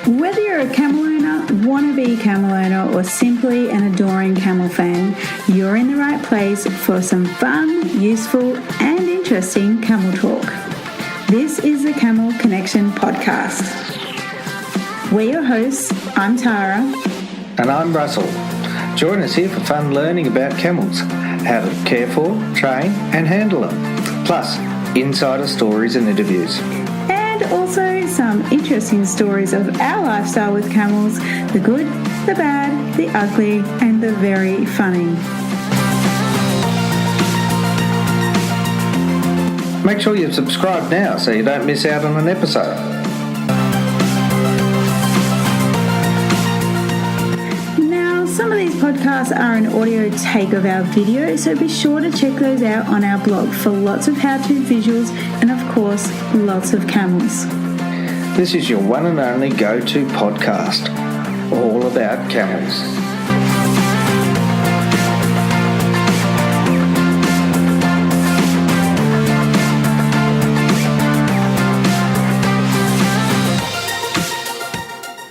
Whether you're a camel owner, wannabe camel owner, or simply an adoring camel fan, you're in the right place for some fun, useful, and interesting camel talk. This is the Camel Connection podcast. We're your hosts. I'm Tara. And I'm Russell. Join us here for fun learning about camels, how to care for, train, and handle them. Plus, insider stories and interviews. And also some interesting stories of our lifestyle with camels, the good, the bad, the ugly, and the very funny. Make sure you've subscribed now so you don't miss out on an episode. Now, some of these podcasts are an audio take of our video, so be sure to check those out on our blog for lots of how-to visuals and, of course, lots of camels. This is your one and only go-to podcast, all about camels.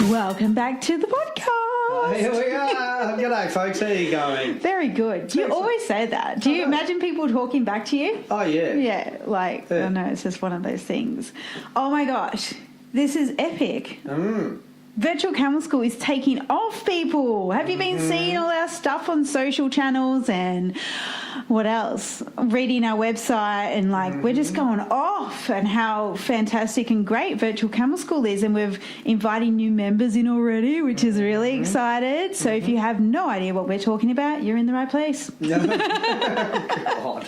Welcome back to the podcast. Here we are. G'day, folks. How are you going? Very good. You always say that. Do you imagine people talking back to you? Oh, yeah. Yeah, like, I know, it's just one of those things. Oh, my gosh. This is epic. Virtual Camel School is taking off, people. Have you been seeing all our stuff on social channels and what else? Reading our website and we're just going off and how fantastic and great Virtual Camel School is, and we're inviting new members in already, which is really excited. So if you have no idea what we're talking about, you're in the right place. God.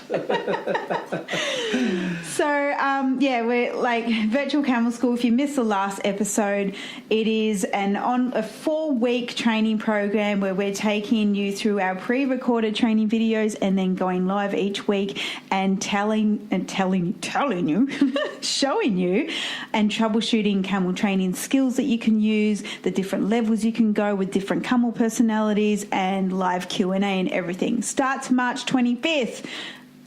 So, we're Virtual Camel School. If you missed the last episode, it is a 4-week training program where we're taking you through our pre-recorded training videos and then going live each week and telling you, showing you and troubleshooting camel training skills that you can use, the different levels you can go with different camel personalities, and live Q&A and everything. Starts March 25th.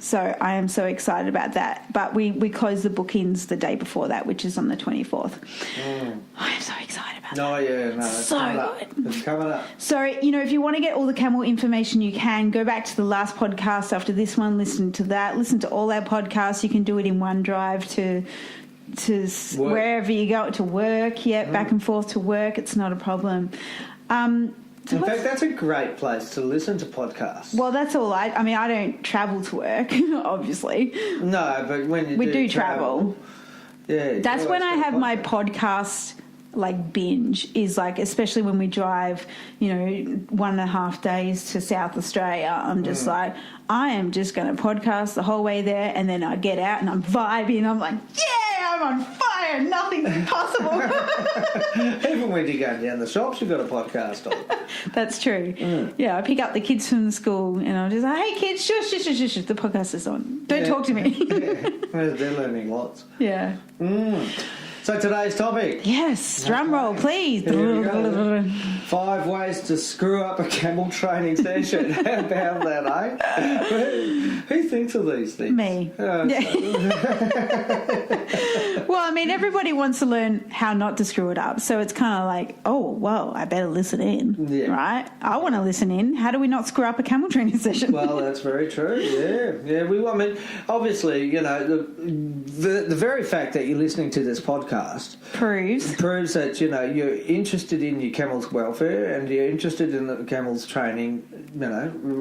So I am so excited about that. But we close the bookings the day before that, which is on the 24th. I'm so excited about that. Oh, yeah. No, it's so coming up. It's coming up. So, if you want to get all the camel information, you can go back to the last podcast after this one, listen to that, listen to all our podcasts. You can do it in OneDrive to work. Wherever you go, to work, back and forth to work. It's not a problem. In fact, that's a great place to listen to podcasts. Well, that's all I don't travel to work, obviously. No, but when we do travel. Yeah. That's when I have my podcast binge, is especially when we drive 1.5 days to South Australia. I'm just I am just going to podcast the whole way there, and then I get out and I'm vibing. I'm like, yeah, I'm on fire. Nothing's impossible. Even when you go down the shops, you've got a podcast on. That's true. Yeah, I pick up the kids from the school and I'm just like, hey kids, shush, the podcast is on. Don't talk to me. They're learning lots. Yeah. So today's topic. Yes, drum roll, please. 5 ways to screw up a camel training session. How about that, eh? Who thinks of these things? Me. Well, everybody wants to learn how not to screw it up. So it's kind of like, oh, well, I better listen in, right? I want to listen in. How do we not screw up a camel training session? Well, that's very true. Yeah. Obviously, the very fact that you're listening to this podcast proves that you're interested in your camel's welfare and you're interested in the camel's training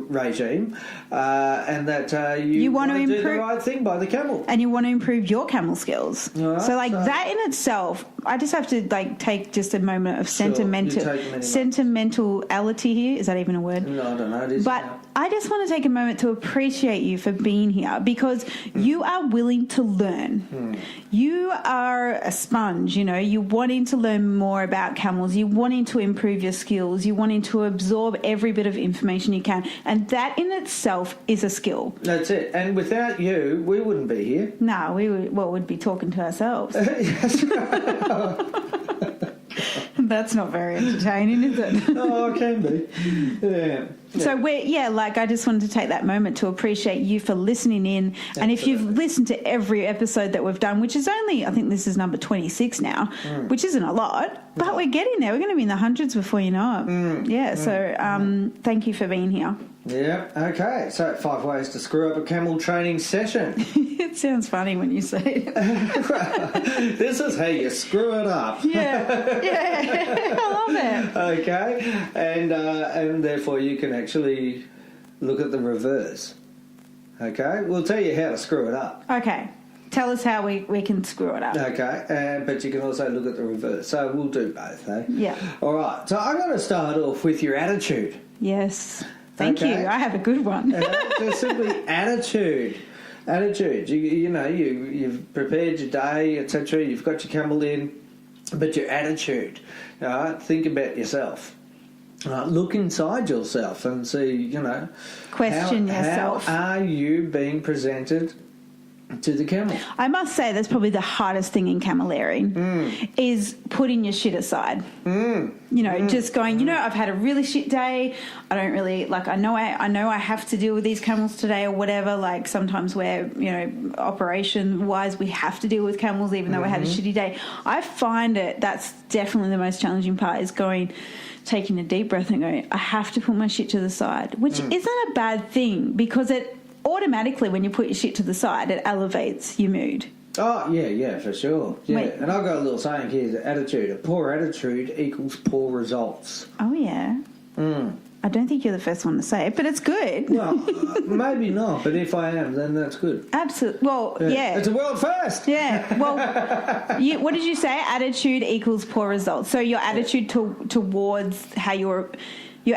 regime, and that you want to do the right thing by the camel, and you want to improve your camel skills. Right, so that in itself, I just have to take just a moment of sentimentality here. Is that even a word? No, I don't know. It is. But I just want to take a moment to appreciate you for being here, because you are willing to learn. You are a sponge, you're wanting to learn more about camels. You're wanting to improve your skills. You're wanting to absorb every bit of information you can. And that in itself is a skill. That's it. And without you, we wouldn't be here. No, we'd be talking to ourselves. That's not very entertaining, is it? Oh, it can be. Yeah. So I just wanted to take that moment to appreciate you for listening in. And if you've listened to every episode that we've done, which is only, I think this is number 26 now, which isn't a lot, but we're getting there. We're going to be in the hundreds before you know it. So thank you for being here. Yeah, okay. So 5 ways to screw up a camel training session. It sounds funny when you say it. This is how you screw it up. Yeah. I love it. Okay, and therefore you can actually look at the reverse. Okay, we'll tell you how to screw it up. Okay, tell us how we can screw it up. Okay, but you can also look at the reverse. So we'll do both, eh? Yeah. All right, so I'm going to start off with your attitude. Yes. Thank you. I have a good one. Just simply attitude. Attitude. You've prepared your day, etc. You've got your camel in, but your attitude. Think about yourself. Look inside yourself and see. Question yourself. How are you being presented to the camel? I must say that's probably the hardest thing in camelleering is putting your shit aside. Just going, I've had a really shit day. I don't really I know I have to deal with these camels today or whatever. Like sometimes where, operation wise we have to deal with camels even though we had a shitty day. I find that's definitely the most challenging part is taking a deep breath and going, I have to put my shit to the side, which isn't a bad thing because it automatically, when you put your shit to the side, it elevates your mood. Oh, yeah, for sure. Yeah, and I've got a little saying here, the attitude. A poor attitude equals poor results. Oh, yeah. I don't think you're the first one to say it, but it's good. Well, maybe not, but if I am, then that's good. Absolutely. Well, yeah. It's a world first. Yeah. Well, what did you say? Attitude equals poor results. So your attitude towards how your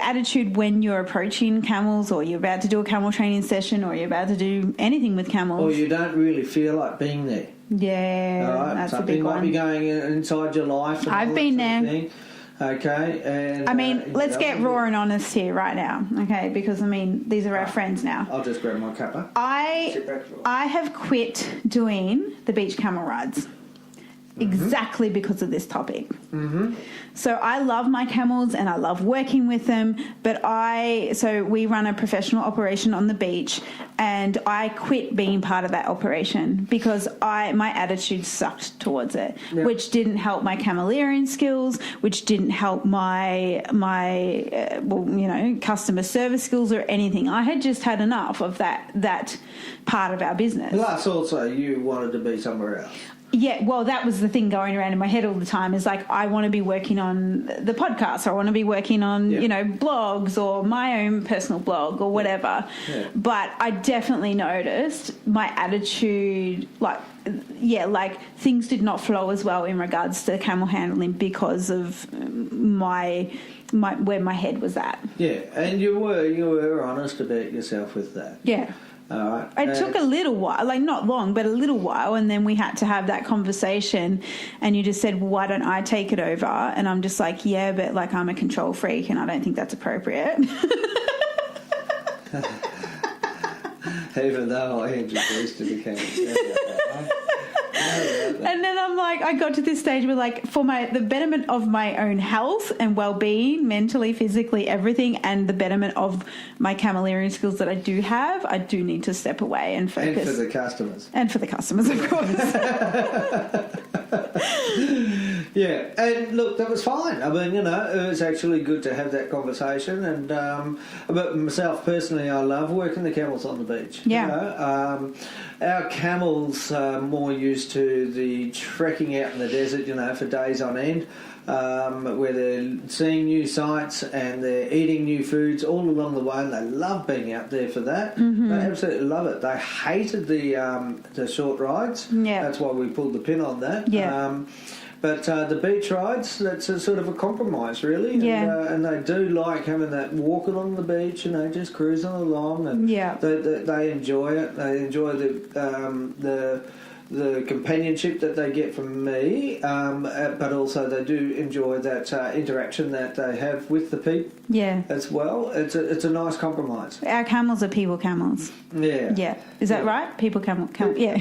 attitude when you're approaching camels or you're about to do a camel training session or you're about to do anything with camels. Or you don't really feel like being there. Yeah, all right? that's Something a big one. might be going inside your life. And I've been there. Okay. And I mean, let's get raw and honest here right now, okay? Because, these are our friends now. I'll just grab my cuppa. I have quit doing the beach camel rides. Exactly because of this topic. So I love my camels and I love working with them, but we run a professional operation on the beach and I quit being part of that operation because my attitude sucked towards it, which didn't help my camelleering skills, which didn't help my customer service skills or anything. I had just had enough of that part of our business. Plus also you wanted to be somewhere else. Yeah, well, that was the thing going around in my head all the time is I want to be working on the podcast or I want to be working on, blogs or my own personal blog or whatever. Yeah. But I definitely noticed my attitude, things did not flow as well in regards to camel handling because of my where my head was at. Yeah, and you were honest about yourself with that. Yeah. It took a little while, not long, but a little while, and then we had to have that conversation and you just said, well, why don't I take it over? And I'm just like, yeah, but I'm a control freak and I don't think that's appropriate. Even though I introduced to the camera. And then I got to this stage where for the betterment of my own health and well-being, mentally, physically, everything, and the betterment of my camelleering skills that I do have, I do need to step away and focus. And for the customers. And for the customers, of course. Yeah, and look, that was fine. It was actually good to have that conversation. And but myself personally, I love working the camels on the beach. Yeah. Our camels are more used to the trekking out in the desert, for days on end, where they're seeing new sights and they're eating new foods all along the way, and they love being out there for that. They absolutely love it. They hated the short rides. Yeah. That's why we pulled the pin on that. Yeah. But the beach rides, that's a sort of a compromise, really. Yeah. And they do like having that walk along the beach, just cruising along. And yeah. they enjoy it. They enjoy the the companionship that they get from me, but also they do enjoy that interaction that they have with the people. Yeah. As well, it's a nice compromise. Our camels are people camels. Yeah. Yeah. Is that right? People camel. Yeah.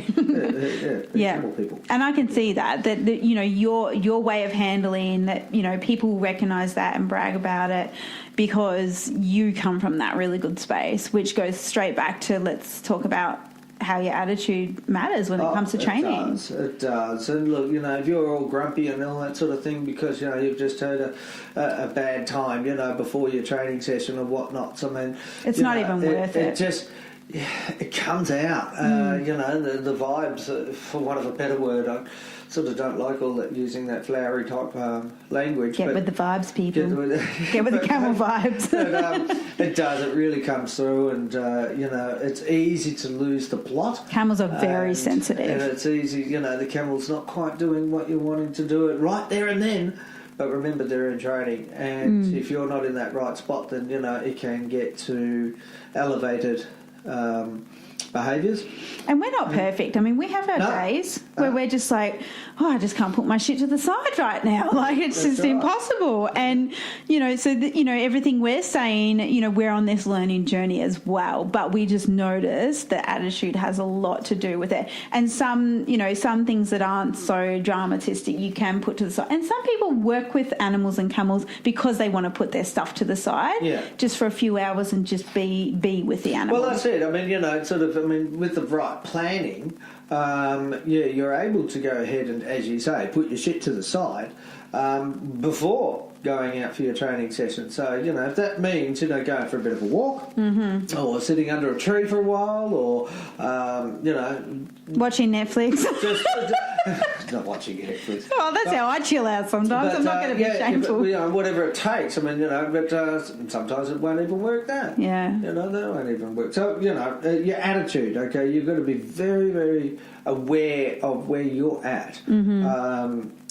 Yeah. Camel people. And I can see that you know your way of handling that, you know, people recognise that and brag about it because you come from that really good space, which goes straight back to let's talk about how your attitude matters when it comes to training. It does. And look, you know, if you're all grumpy and all that sort of thing because, you know, you've just had a bad time, you know, before your training session or whatnot, I mean... It's not even worth it. It just... Yeah, it comes out, you know, the vibes, for want of a better word. I sort of don't like all that using that flowery type language. Get with the vibes, people. Get with the camel vibes. It does. It really comes through, and you know, it's easy to lose the plot. Camels are very sensitive, and it's easy. You know, the camel's not quite doing what you're wanting to do it right there and then. But remember, they're in training, and if you're not in that right spot, then you know it can get to elevated behaviours. And we're not perfect. I mean, we have our days where we're just like, I just can't put my shit to the side right now. Like, it's just impossible. And, you know, so, you know, everything we're saying, you know, we're on this learning journey as well. But we just notice that attitude has a lot to do with it. And some, you know, some things that aren't so dramatistic you can put to the side. And some people work with animals and camels because they want to put their stuff to the side just for a few hours and just be with the animal. Well, that's it. I mean, you know, sort of, I mean, with the right planning, you're able to go ahead and, as you say, put your shit to the side before going out for your training session. So, you know, if that means, you know, going for a bit of a walk or sitting under a tree for a while or, you know... Watching Netflix. Just not watching Netflix. Oh, that's how I chill out sometimes. I'm not going to be shameful. But, you know, whatever it takes. I mean, you know, but sometimes it won't even work that. Yeah. You know, that won't even work. So, you know, your attitude, okay, you've got to be very, very aware of where you're at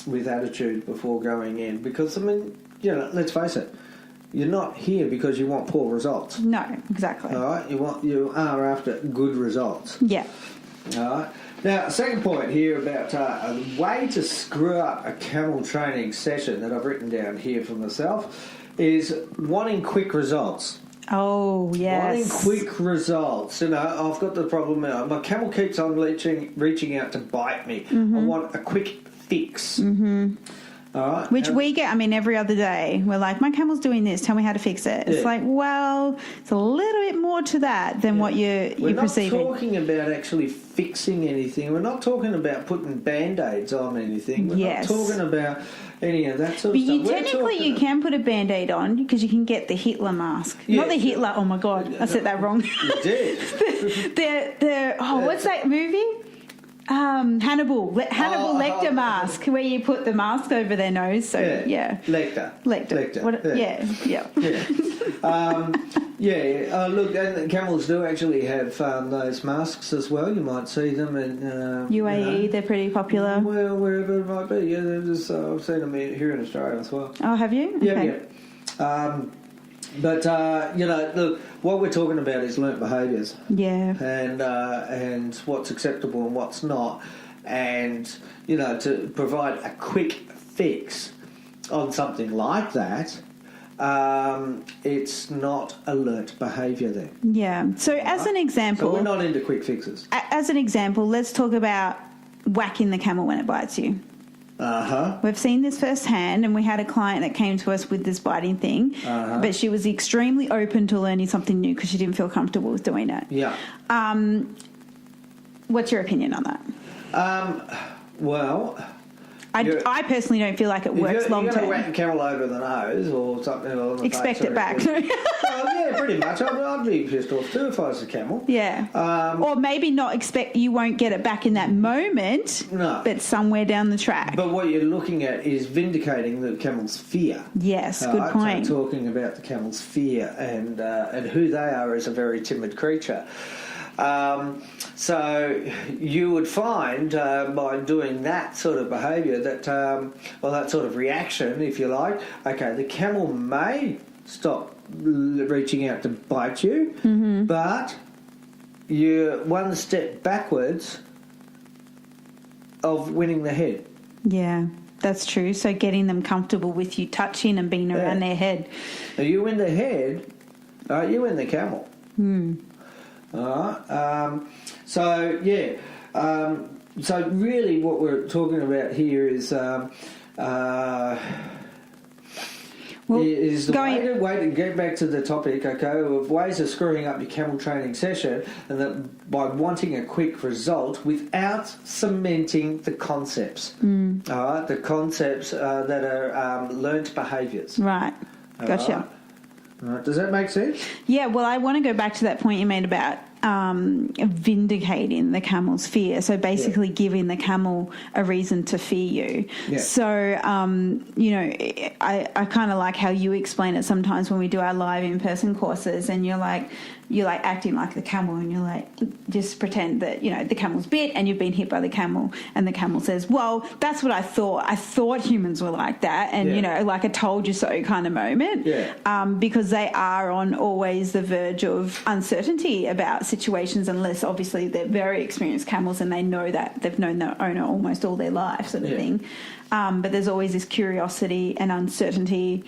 with attitude before going in. Because, I mean, you know, let's face it, you're not here because you want poor results. No, exactly. All right? You are after good results. Yeah. All right. Now, second point here about a way to screw up a camel training session that I've written down here for myself is wanting quick results. Oh, yes. Wanting quick results. You know, I've got the problem now. My camel keeps on reaching out to bite me. I want a quick fix. All right. Which we get, I mean, every other day. We're like, my camel's doing this. Tell me how to fix it. It's like, well, it's a little bit more to that than what you're perceiving. We're not talking about actually fixing anything. We're not talking about putting Band-Aids on anything. We're not talking about any of that sort of stuff. Technically, you can put a Band-Aid on because you can get the Hitler mask. Yeah. Not the Hitler. Oh, my God. I said that wrong. You did. What's that movie? Hannibal Lecter mask, where you put the mask over their nose. So Lecter. What, yeah. Look, and camels do actually have those masks as well. You might see them in UAE. You know, they're pretty popular. Well, wherever it might be. Yeah, I've seen them here in Australia as well. Oh, have you? Yeah. But you know, look, what we're talking about is learnt behaviours. Yeah. And what's acceptable and what's not, and you know, to provide a quick fix on something like that, it's not a learnt behaviour then. Yeah. So as an example, so we're not into quick fixes. As an example, let's talk about whacking the camel when it bites you. We've seen this firsthand, and we had a client that came to us with this biting thing, but she was extremely open to learning something new because she didn't feel comfortable with doing it. Yeah. What's your opinion on that? Well, I personally don't feel like it works long term. You're going to whack a camel over the nose or something. Or expect it back. Well, yeah, pretty much. I'd be pissed off too if I was a camel. Yeah. Or maybe not expect you won't get it back in that moment. No. But somewhere down the track. But what you're looking at is vindicating the camel's fear. Yes, good point. So talking about the camel's fear and who they are as a very timid creature. So you would find by doing that sort of behaviour that, that sort of reaction, if you like, okay, the camel may stop reaching out to bite you, but you're one step backwards of winning the head. Yeah, that's true. So getting them comfortable with you touching and being around their head. Now you win the head, you win the camel. All right. So really what we're talking about here is is the way to get back to the topic, okay, of ways of screwing up your camel training session, and that by wanting a quick result without cementing the concepts. All right, the concepts that are learnt behaviours. Right. Gotcha. All right. Does that make sense? Yeah, well, I want to go back to that point you made about vindicating the camel's fear. So basically giving the camel a reason to fear you. Yeah. So, I kind of like how you explain it sometimes when we do our live in-person courses, and you're like acting like the camel, and you're like, just pretend that, the camel's bit and you've been hit by the camel, and the camel says, well, that's what I thought. I thought humans were like that. And, like a told you so kind of moment. Yeah. Because they are on always the verge of uncertainty about situations, unless obviously they're very experienced camels and they know that they've known their owner almost all their life, sort of thing. But there's always this curiosity and uncertainty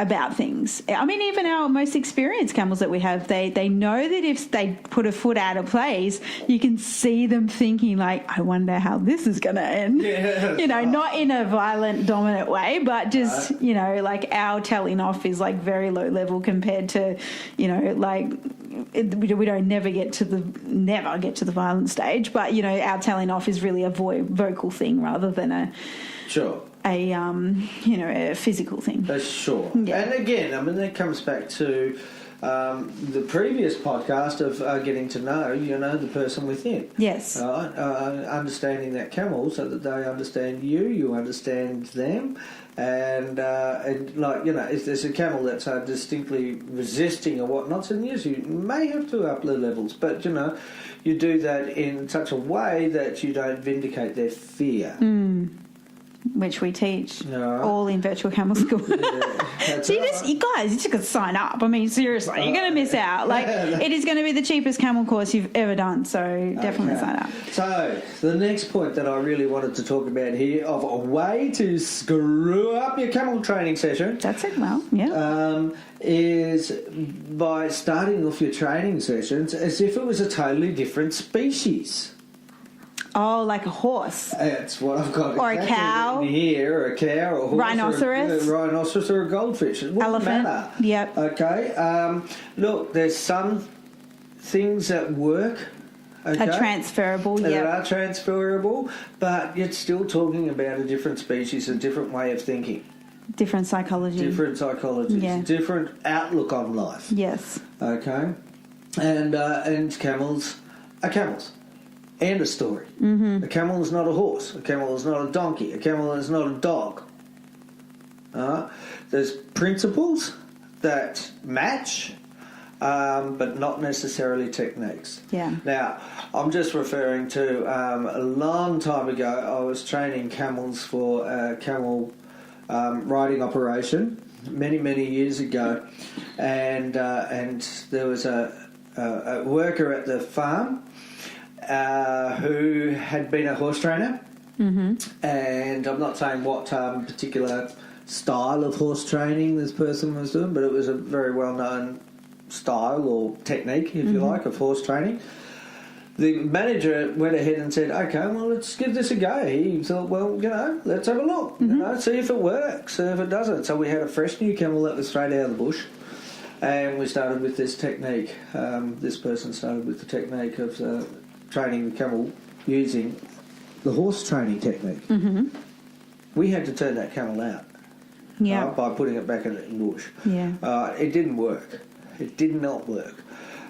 about things. I mean, even our most experienced camels that we have, they know that if they put a foot out of place, you can see them thinking like, I wonder how this is going to end. Yeah, not in a violent, dominant way, but just, like our telling off is like very low level compared to, we don't never get to the violent stage, but, our telling off is really a vocal thing rather than a physical thing. That's sure. Yeah. And again, I mean, that comes back to the previous podcast of getting to know, the person within. Yes. Understanding that camel so that they understand you understand them. And if there's a camel that's distinctly resisting or whatnot, then yes, you may have to up the levels. But, you do that in such a way that you don't vindicate their fear. Which we teach all in Virtual Camel School. So you guys just got to sign up. I mean, seriously, you're going to miss out. Like, it is going to be the cheapest camel course you've ever done, so definitely sign up. So the next point that I really wanted to talk about here of a way to screw up your camel training session. That's it, well, yeah. Is by starting off your training sessions as if it was a totally different species. Oh, like a horse. That's what I've got. Or a cow. Here, or a cow, or a horse. Rhinoceros. Or a rhinoceros or a goldfish. It wouldn't matter. Yep. Okay. Look, there's some things that work. Okay, are transferable, that are transferable, but you're still talking about a different species, a different way of thinking. Different psychology. Different outlook on life. Yes. Okay. And camels are camels. End of story. A camel is not a horse. A camel is not a donkey. A camel is not a dog. There's principles that match, but not necessarily techniques. Yeah. Now, I'm just referring to a long time ago, I was training camels for a camel riding operation many, many years ago, and there was a worker at the farm who had been a horse trainer, and I'm not saying what particular style of horse training this person was doing, but it was a very well-known style or technique, if you like, of horse training. The manager went ahead and said, okay, well, let's give this a go. He thought, well, let's have a look, see if it works, see if it doesn't. So we had a fresh new camel that was straight out of the bush, and we started with this technique. This person started with the technique of training the camel using the horse training technique. We had to turn that camel out by putting it back in the bush. It didn't work. It did not work.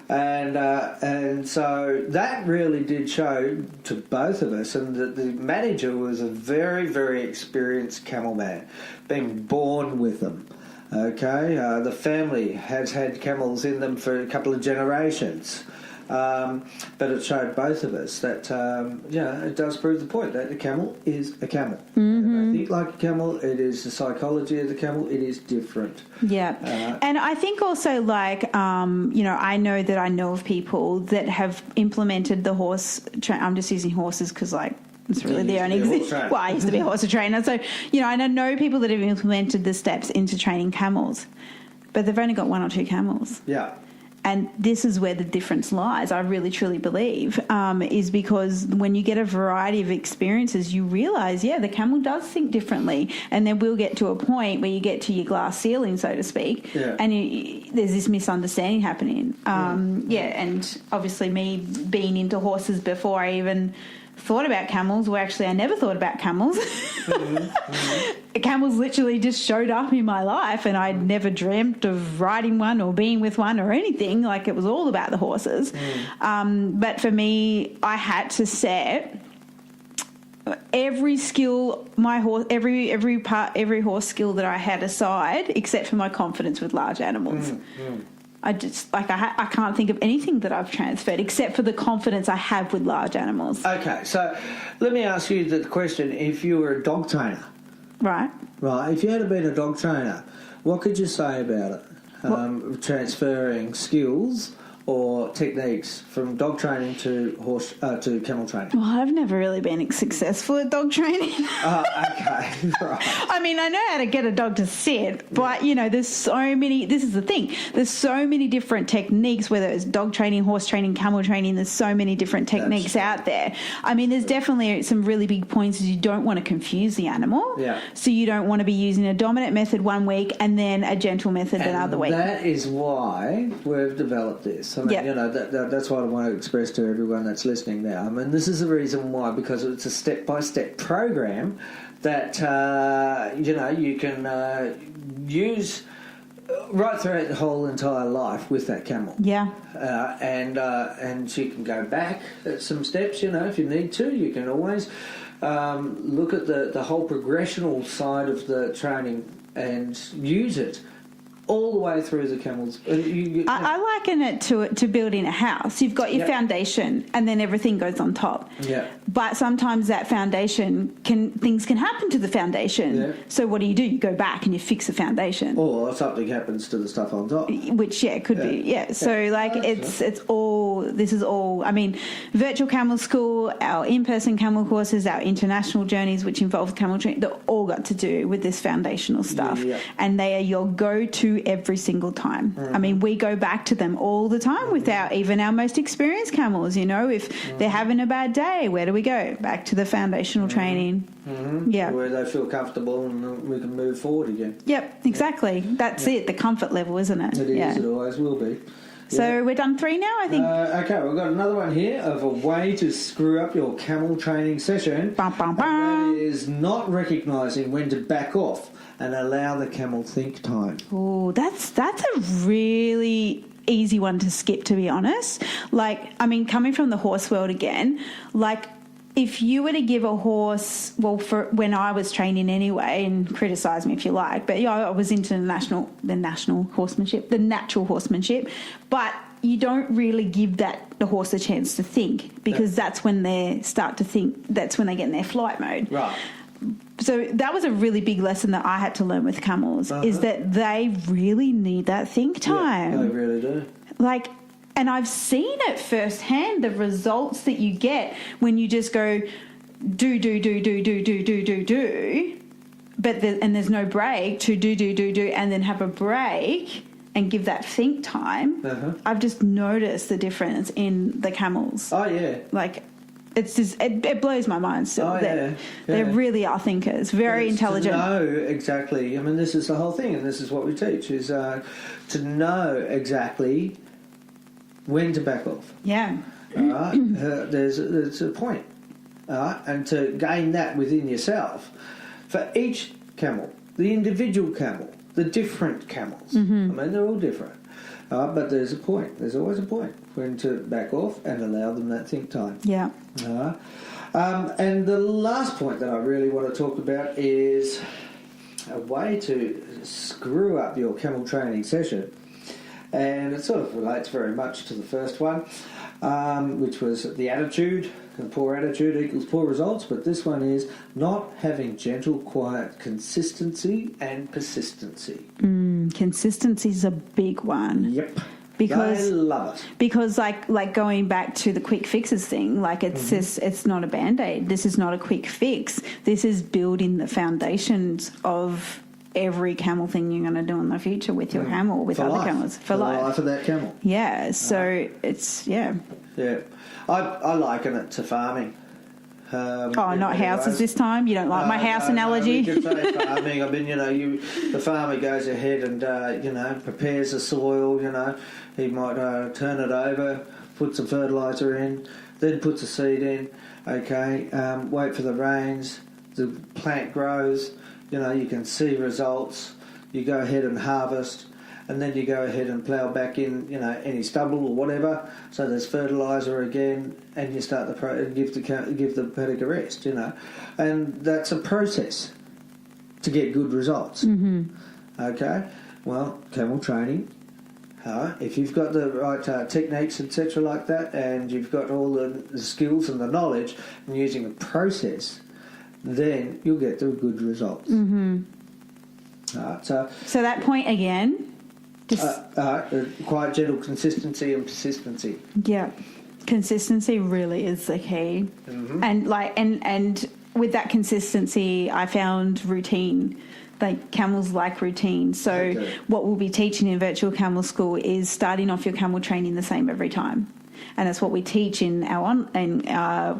And so that really did show to both of us, and the manager was a very, very experienced camel man, being born with them. Okay, the family has had camels in them for a couple of generations. But it showed both of us that, it does prove the point that the camel is a camel. They think like a camel. It is the psychology of the camel. It is different. Yeah. And I think also, like, I know that I know of people that have implemented the horse. I'm just using horses because, like, It's really the only well, I used to be a horse trainer. So, you know, and I know people that have implemented the steps into training camels, but they've only got 1 or 2 camels. Yeah. And this is where the difference lies, I really, truly believe, is because when you get a variety of experiences, you realise, the camel does think differently. And then we'll get to a point where you get to your glass ceiling, so to speak, and there's this misunderstanding happening. And obviously me being into horses before I even thought about camels, I never thought about camels. Camels literally just showed up in my life, and I'd never dreamt of riding one or being with one or anything. Like, it was all about the horses. But for me, I had to set every skill, every horse skill that I had aside, except for my confidence with large animals. I just, I can't think of anything that I've transferred except for the confidence I have with large animals. Okay, so let me ask you the question. If you were a dog trainer. Right. If you had been a dog trainer, what could you say about it? Transferring skills or techniques from dog training to camel training? Well, I've never really been successful at dog training. Okay, right. I mean, I know how to get a dog to sit, but, you know, there's so many, this is the thing, there's so many different techniques, whether it's dog training, horse training, camel training, there's so many different techniques out there. I mean, there's definitely some really big points is you don't want to confuse the animal. Yeah. So you don't want to be using a dominant method one week and then a gentle method another week. That is why we've developed this. I mean, you know, that's what I want to express to everyone that's listening now. I mean, this is the reason why, because it's a step-by-step program that, you know, you can use right throughout the whole entire life with that camel. Yeah. And you can go back at some steps, you know, if you need to. You can always look at the whole progressional side of the training and use it all the way through the camels. I liken it to building a house. You've got your foundation, and then everything goes on top. Yeah. But sometimes that foundation things can happen to the foundation. Yeah. So what do? You go back and you fix the foundation. Or something happens to the stuff on top. Which could be. Yeah. So it's all. This is all. I mean, virtual camel school, our in-person camel courses, our international journeys, which involve camel training, they're all got to do with this foundational stuff, and they are your go-to every single time. I mean, we go back to them all the time with even our most experienced camels. You know, if they're having a bad day, where do we go? Back to the foundational training. Yeah, where they feel comfortable and we can move forward again. Yep, exactly. That's it. The comfort level, isn't it? It is. It always will be. So we're done 3 now, I think. Okay, we've got another one here of a way to screw up your camel training session. Bum, bum, bum. And that is not recognising when to back off and allow the camel think time. Oh, that's a really easy one to skip, to be honest. Like, I mean, coming from the horse world again, like, if you were to give a horse, well, for when I was training anyway, and criticise me if you like, but I was into the natural horsemanship, but you don't really give the horse a chance to think, because that's when they start to think, that's when they get in their flight mode. Right. So that was a really big lesson that I had to learn with camels, is that they really need that think time. Yeah, they really do. Like, and I've seen it firsthand, the results that you get when you just go do, but there's no break to do, and then have a break and give that think time. I've just noticed the difference in the camels. Oh, yeah. Like, it's just, it blows my mind still. Oh, yeah. They really are thinkers, very intelligent. To know exactly, I mean, this is the whole thing, and this is what we teach, is to know exactly when to back off. Yeah. All right? There's a point. All right? And to gain that within yourself, for each camel, the individual camel, the different camels, I mean, they're all different. But there's a point. There's always a point when to back off and allow them that think time. Yeah. And the last point that I really want to talk about is a way to screw up your camel training session. And it sort of relates very much to the first one, which was the attitude. And poor attitude equals poor results. But this one is not having gentle, quiet consistency and persistency. Consistency is a big one. Yep. Because they love it. Because like going back to the quick fixes thing, like it's just, it's not a Band-Aid. This is not a quick fix. This is building the foundations of every camel thing you're going to do in the future with your camel, with other camels. For life. The life of that camel. Yeah, so it's, Yeah, I liken it to farming. Not houses this time. You don't like my house analogy. No, we could say farming. I mean, the farmer goes ahead and prepares the soil. He might turn it over, put some fertilizer in, then puts a seed in. Okay, wait for the rains. The plant grows. You can see results. You go ahead and harvest. And then you go ahead and plough back in, any stubble or whatever. So there's fertiliser again, and you start and give the paddock a rest, And that's a process to get good results. Mm-hmm. Okay, well, camel training. If you've got the right techniques, etc., like that, and you've got all the skills and the knowledge, and using a process, then you'll get the good results. Mm-hmm. So that point again. Quite gentle consistency and persistency. Yeah, consistency really is the key, and with that consistency, I found routine. Like camels like routine. So what we'll be teaching in Virtual Camel School is starting off your camel training the same every time. And that's what we teach in our our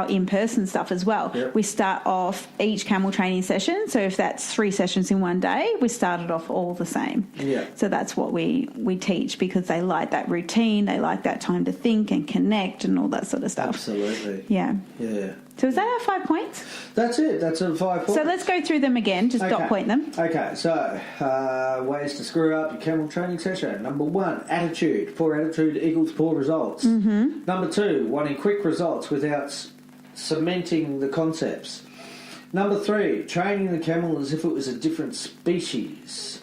in-person stuff as well. Yep. We start off each camel training session. So if that's 3 sessions in one day, we started off all the same. Yeah. So that's what we teach, because they like that routine. They like that time to think and connect and all that sort of stuff. Absolutely. Yeah. Yeah. So is that our 5 points? That's it. That's our 5 points. So let's go through them again. Just dot point them. Okay. So ways to screw up your camel training session. Number 1, attitude. Poor attitude equals poor results. Mm-hmm. Number 2, wanting quick results without cementing the concepts. Number 3, training the camel as if it was a different species,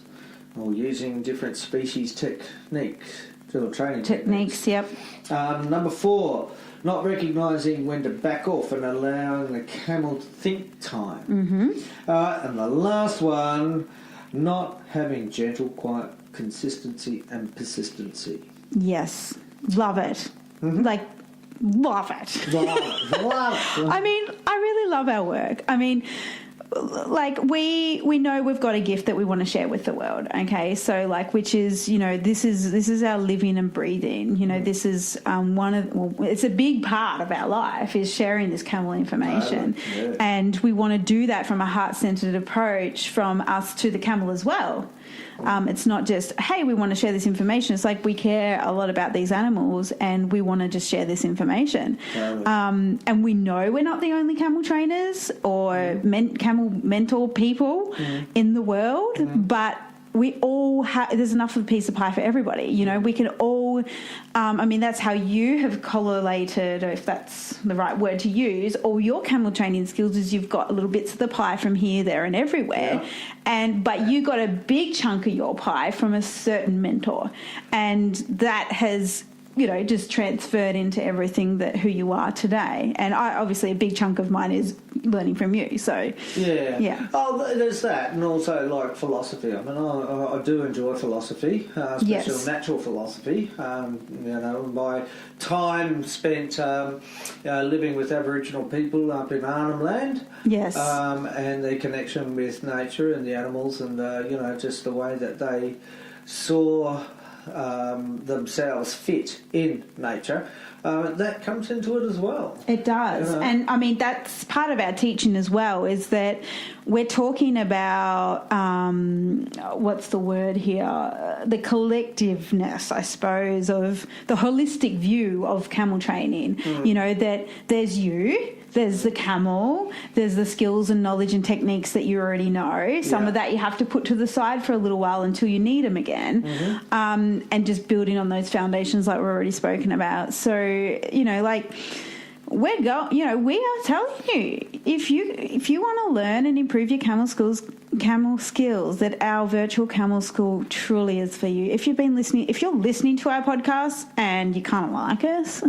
or using different species techniques. Training techniques. Yep. Number 4, not recognising when to back off and allowing the camel to think time. Mm-hmm. And the last one, not having gentle, quiet consistency and persistency. Yes. Love it. Mm-hmm. Love it. Love it. I mean, I really love our work. I mean, we know we've got a gift that we want to share with the world, okay? So which is, this is our living and breathing. This is it's a big part of our life, is sharing this camel information. Yeah. And we want to do that from a heart-centered approach from us to the camel as well. It's not just, hey, we want to share this information. It's like we care a lot about these animals and we want to just share this information. And we know we're not the only camel trainers or camel mentor people in the world, but we all have, there's enough of a piece of pie for everybody. We can all, that's how you have correlated, or if that's the right word to use, all your camel training skills, is you've got little bits of the pie from here, there and everywhere. Yeah. But you got a big chunk of your pie from a certain mentor. And that has, just transferred into everything who you are today. And obviously a big chunk of mine is learning from you. So yeah. Oh, there's that, and also philosophy. I mean, I do enjoy philosophy, especially natural philosophy. My time spent living with Aboriginal people up in Arnhem Land. Yes. And their connection with nature and the animals, and just the way that they saw themselves fit in nature, that comes into it as well. It does. And that's part of our teaching as well, is that we're talking about what's the word here, the collectiveness, I suppose, of the holistic view of camel training. That there's you, there's the camel, there's the skills and knowledge and techniques that you already know. Some of that you have to put to the side for a little while until you need them again. Mm-hmm. And just building on those foundations like we've already spoken about. So, we are telling you, if you want to learn and improve your camel skills, that our virtual camel school truly is for you. If you're listening to our podcast and you kind of like us,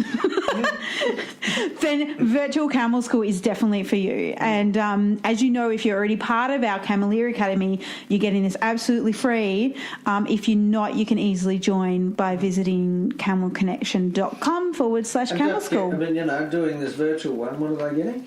then virtual camel school is definitely for you. And as you know, if you're already part of our Cameleer Academy, you're getting this absolutely free. If you're not, you can easily join by visiting camelconnection.com/camel school. I mean, doing this virtual one, what are they getting?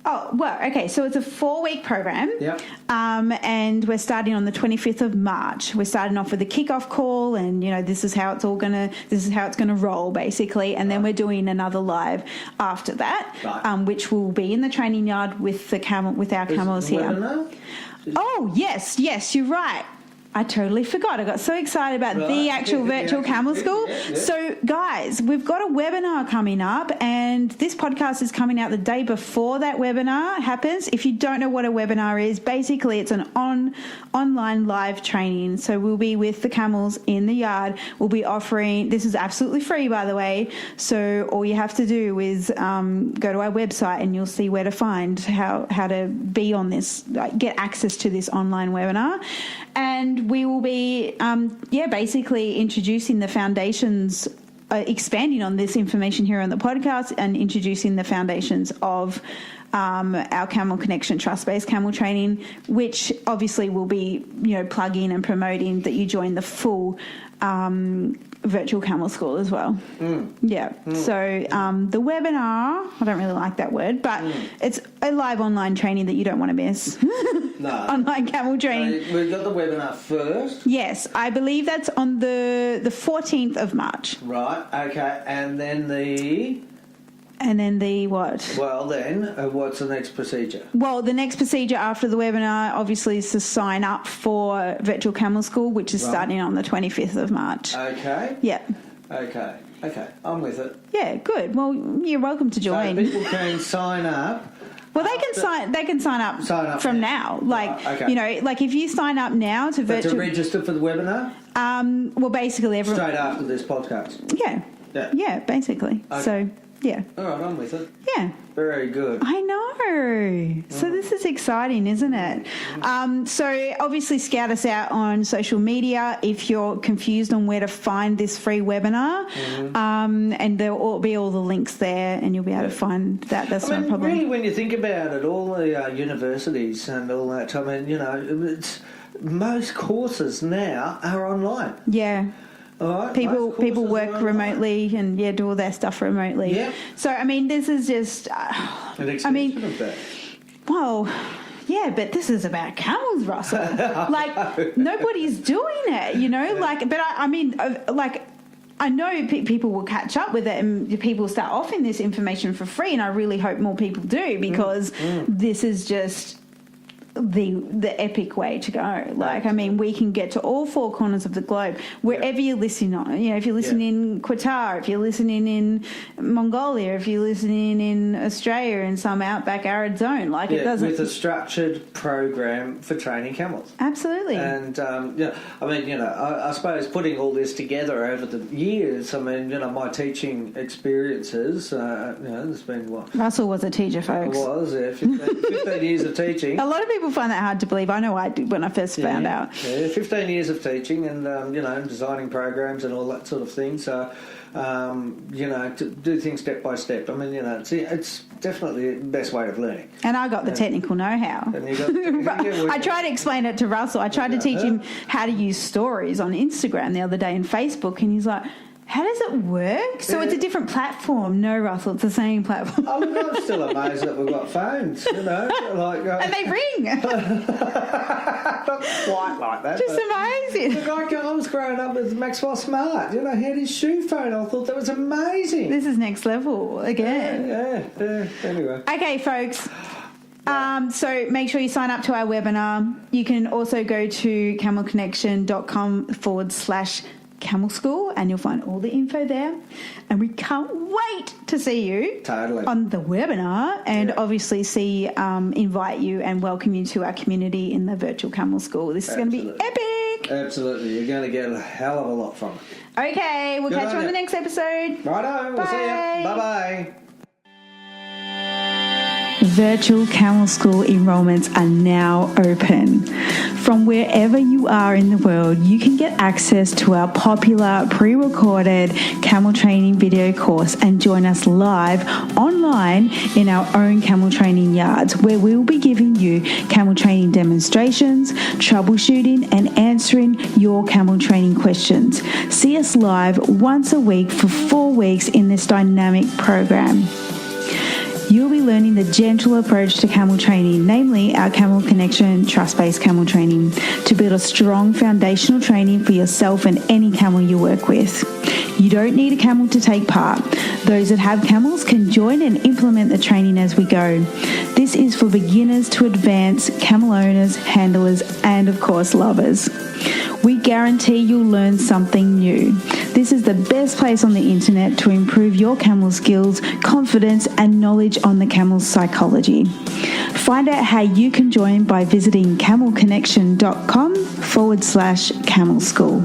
Oh, well, okay, so it's a 4-week program. Yep. And we're starting on the 25th of March. We're starting off with a kick-off call, and, this is how it's going to roll, basically. And then we're doing another live after that, which will be in the training yard with our camels here. Webinar? Oh, yes, you're right. I totally forgot. I got so excited about the actual virtual camel school. Yeah. So, guys, we've got a webinar coming up, and this podcast is coming out the day before that webinar happens. If you don't know what a webinar is, basically it's an online live training. So we'll be with the camels in the yard. We'll be offering, this is absolutely free, by the way. So all you have to do is go to our website and you'll see where to find how to be on this, get access to this online webinar. And we will be, basically introducing the foundations, expanding on this information here on the podcast and introducing the foundations of our Camel Connection trust-based camel training, which obviously will be, plugging and promoting that you join the full virtual camel school as well. So the webinar, I don't really like that word, but it's a live online training that you don't want to miss. No. Online camel training. We've got the webinar first. Yes, I believe that's on the 14th of March. Right, okay, and then the what? Well, then, what's the next procedure? Well, the next procedure after the webinar, obviously, is to sign up for Virtual Camel School, which is starting on the 25th of March. Okay. Yeah. Okay, I'm with it. Yeah, good. Well, you're welcome to join. So people can sign up. Well, they can sign up from now. Like if you sign up now to virtual... to register for the webinar? Well, basically everyone... Straight after this podcast? Yeah, basically. Okay. So... Yeah. All right, I'm with it. Yeah. Very good. I know. So this is exciting, isn't it? So obviously scout us out on social media if you're confused on where to find this free webinar. And there will be all the links there and you'll be able to find that. That's no problem. Really, when you think about it, all the universities and all that, most courses now are online. Yeah. Right, people work remotely and do all their stuff remotely. Yeah. So this is just. An extension of that. Well, yeah, but this is about camels, Russell. Nobody's doing it, I know people will catch up with it and people start offering this information for free, and I really hope more people do because this is just the epic way to go. We can get to all 4 corners of the globe wherever you're listening on. If you're listening in Qatar, if you're listening in Mongolia, if you're listening in Australia in some outback arid zone, it doesn't. With a structured program for training camels. Absolutely. And I suppose putting all this together over the years. My teaching experiences. There's been what? Russell was a teacher, folks. I was 15 years of teaching. A lot of people find that hard to believe. I know I did when I first found out. Yeah, 15 years of teaching and, designing programs and all that sort of thing. So, to do things step by step. It's definitely the best way of learning. And I got the technical know-how. And I tried to explain it to Russell. I tried to teach him how to use stories on Instagram the other day and Facebook, and he's like, how does it work? So it's a different platform. No, Russell, it's the same platform. I'm still amazed that we've got phones, and they ring. Not quite like that. Just amazing. I was growing up with Maxwell Smart. He had his shoe phone. I thought that was amazing. This is next level again. Yeah. Anyway. Okay, folks. So make sure you sign up to our webinar. You can also go to camelconnection.com/Camel School and you'll find all the info there, and we can't wait to see you on the webinar and obviously invite you and welcome you to our community in the virtual Camel School. This is going to be epic. Absolutely, you're going to get a hell of a lot from it. Okay, we'll catch you on the next episode. Righto, we'll see you. Bye-bye. Virtual Camel School enrollments are now open. From wherever you are in the world, you can get access to our popular pre-recorded camel training video course and join us live online in our own camel training yards, where we will be giving you camel training demonstrations, troubleshooting, and answering your camel training questions. See us live once a week for 4 weeks in this dynamic program. You'll be learning the gentle approach to camel training, namely our Camel Connection trust-based camel training, to build a strong foundational training for yourself and any camel you work with. You don't need a camel to take part. Those that have camels can join and implement the training as we go. This is for beginners to advanced camel owners, handlers, and of course lovers. We guarantee you'll learn something new. This is the best place on the internet to improve your camel skills, confidence, and knowledge on the camel's psychology. Find out how you can join by visiting camelconnection.com/camel school.